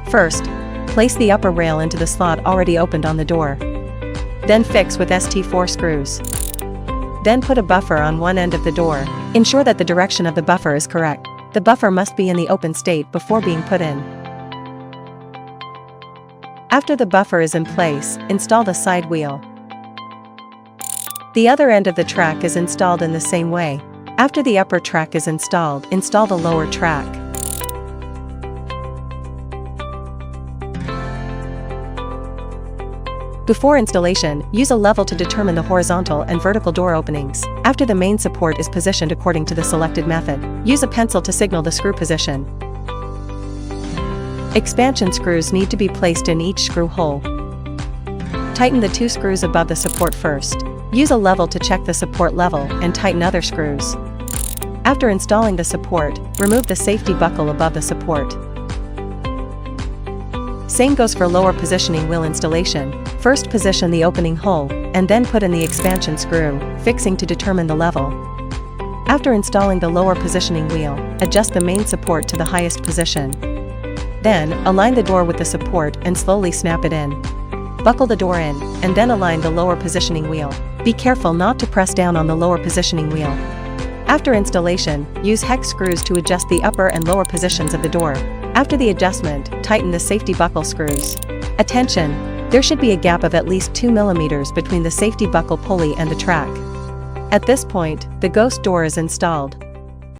First, place the upper rail into the slot already opened on the door. Then fix with ST4 screws. Then put a buffer on one end of the door. Ensure that the direction of the buffer is correct. The buffer must be in the open state before being put in. After the buffer is in place, install the side wheel. The other end of the track is installed in the same way. After the upper track is installed, install the lower track. Before installation, use a level to determine the horizontal and vertical door openings. After the main support is positioned according to the selected method, use a pencil to signal the screw position. Expansion screws need to be placed in each screw hole. Tighten the 2 screws above the support first. Use a level to check the support level and tighten other screws. After installing the support, remove the safety buckle above the support. Same goes for lower positioning wheel installation. First position the opening hole, and then put in the expansion screw, fixing to determine the level. After installing the lower positioning wheel, adjust the main support to the highest position. Then, align the door with the support and slowly snap it in. Buckle the door in, and then align the lower positioning wheel. Be careful not to press down on the lower positioning wheel. After installation, use hex screws to adjust the upper and lower positions of the door. After the adjustment, tighten the safety buckle screws. Attention! There should be a gap of at least 2 mm between the safety buckle pulley and the track. At this point, the ghost door is installed.